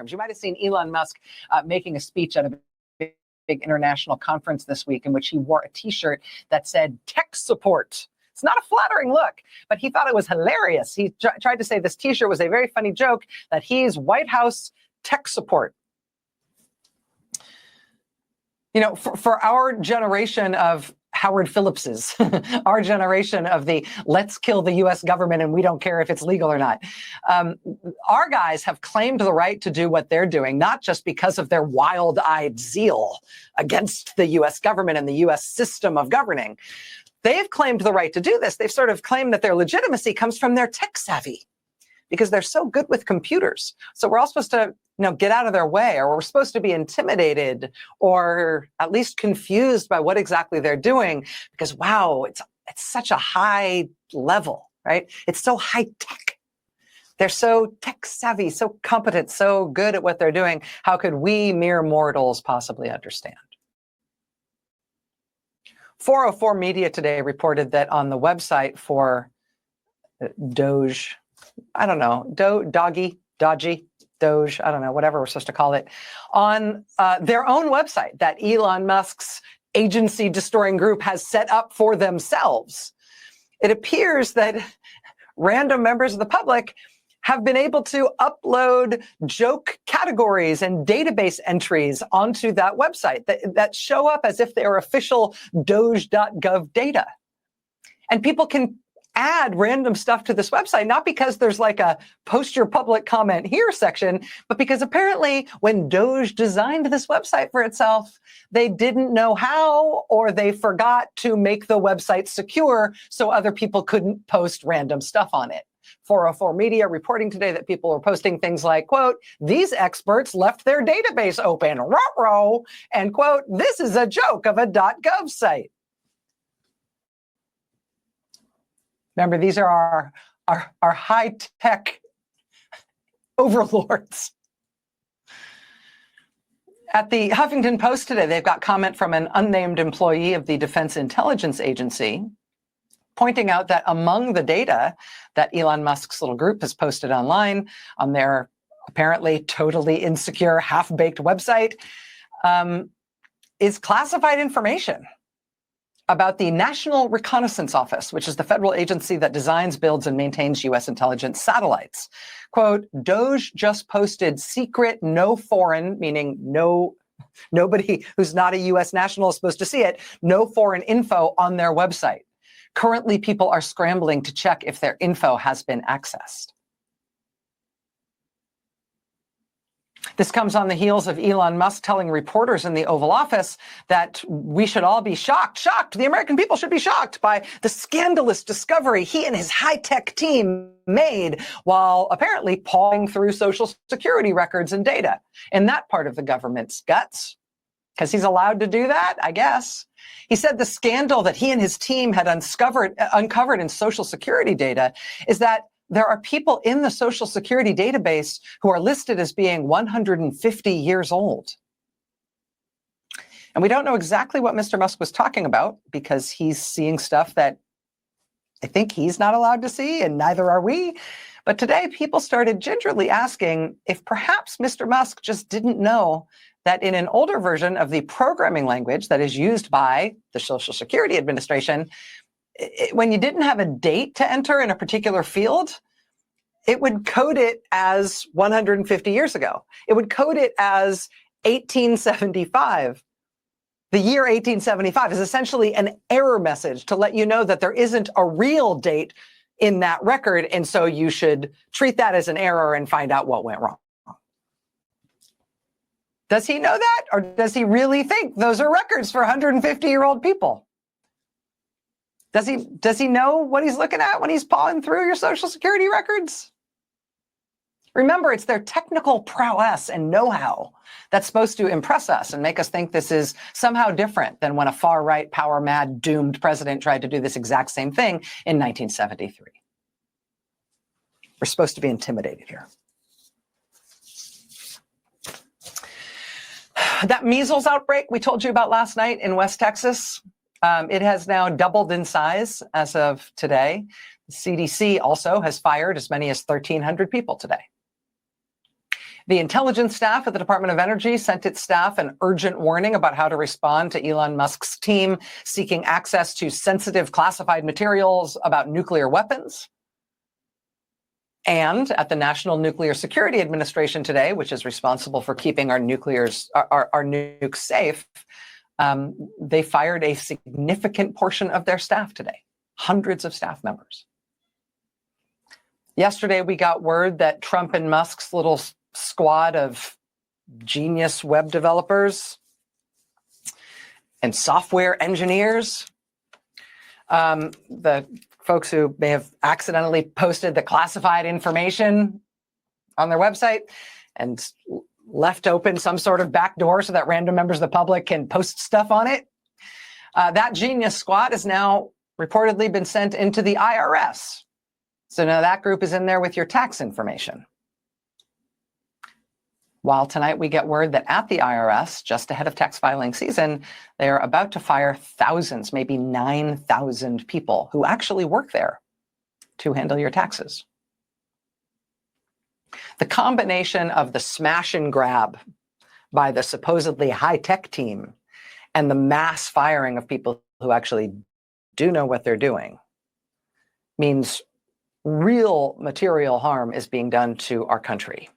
times. You might have seen Elon Musk making a speech at a big international conference this week in which he wore a T-shirt that said tech support. It's not a flattering look, but he thought it was hilarious. He tried to say this T-shirt was a very funny joke, that he's White House tech support. You know, for our generation of Howard Phillipses, our generation of the let's kill the US government and we don't care if it's legal or not. Our guys have claimed the right to do what they're doing, not just because of their wild-eyed zeal against the US government and the US system of governing. They've claimed the right to do this. They've sort of claimed that their legitimacy comes from their tech savvy because they're so good with computers. So we're all supposed to, get out of their way, or we're supposed to be intimidated or at least confused by what exactly they're doing because, wow, it's such a high level, right? It's so high tech. They're so tech savvy, so competent, so good at what they're doing. How could we mere mortals possibly understand? 404 Media today reported that on the website for DOGE, I don't know, DOGE, I don't know, whatever we're supposed to call it, on their own website that Elon Musk's agency-destroying group has set up for themselves. It appears that random members of the public have been able to upload joke categories and database entries onto that website that show up as if they are official doge.gov data. And people can add random stuff to this website, not because there's like a post your public comment here section, but because apparently when Doge designed this website for itself, they didn't know how, or they forgot to make the website secure so other people couldn't post random stuff on it. 404 Media reporting today that people are posting things like, quote, these experts left their database open, ruh-roh, and quote, this is a joke of a .gov site. Remember, these are our high-tech overlords. At the Huffington Post today, they've got comment from an unnamed employee of the Defense Intelligence Agency pointing out that among the data that Elon Musk's little group has posted online on their apparently totally insecure, half-baked website is classified information about the National Reconnaissance Office, which is the federal agency that designs, builds, and maintains U.S. intelligence satellites. Quote, Doge just posted secret, no foreign, meaning nobody who's not a U.S. national is supposed to see it, no foreign info on their website. Currently, people are scrambling to check if their info has been accessed. This comes on the heels of Elon Musk telling reporters in the Oval Office that we should all be shocked. The American people should be shocked by the scandalous discovery he and his high-tech team made while apparently pawing through Social Security records and data in that part of the government's guts. Because he's allowed to do that, I guess. He said the scandal that he and his team had uncovered in Social Security data is that there are people in the Social Security database who are listed as being 150 years old. And we don't know exactly what Mr. Musk was talking about because he's seeing stuff that I think he's not allowed to see, and neither are we. But today, people started gingerly asking if perhaps Mr. Musk just didn't know that in an older version of the programming language that is used by the Social Security Administration, when you didn't have a date to enter in a particular field, it would code it as 150 years ago. It would code it as 1875. The year 1875 is essentially an error message to let you know that there isn't a real date in that record, and so you should treat that as an error and find out what went wrong. Does he know that, or does he really think those are records for 150-year-old people? Does he know what he's looking at when he's pawing through your Social Security records? Remember, it's their technical prowess and know-how that's supposed to impress us and make us think this is somehow different than when a far-right, power-mad, doomed president tried to do this exact same thing in 1973. We're supposed to be intimidated here. That measles outbreak we told you about last night in West Texas, it has now doubled in size as of today. The CDC also has fired as many as 1,300 people today. The intelligence staff at the Department of Energy sent its staff an urgent warning about how to respond to Elon Musk's team seeking access to sensitive classified materials about nuclear weapons. And at the National Nuclear Security Administration today, which is responsible for keeping our nukes safe, they fired a significant portion of their staff today, hundreds of staff members. Yesterday, we got word that Trump and Musk's little squad of genius web developers and software engineers, the folks who may have accidentally posted the classified information on their website and left open some sort of back door so that random members of the public can post stuff on it. That genius squad has now reportedly been sent into the IRS. So now that group is in there with your tax information. While tonight we get word that at the IRS, just ahead of tax filing season, they are about to fire thousands, maybe 9,000 people who actually work there to handle your taxes. The combination of the smash and grab by the supposedly high-tech team and the mass firing of people who actually do know what they're doing means real material harm is being done to our country.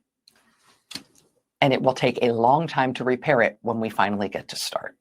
And it will take a long time to repair it when we finally get to start.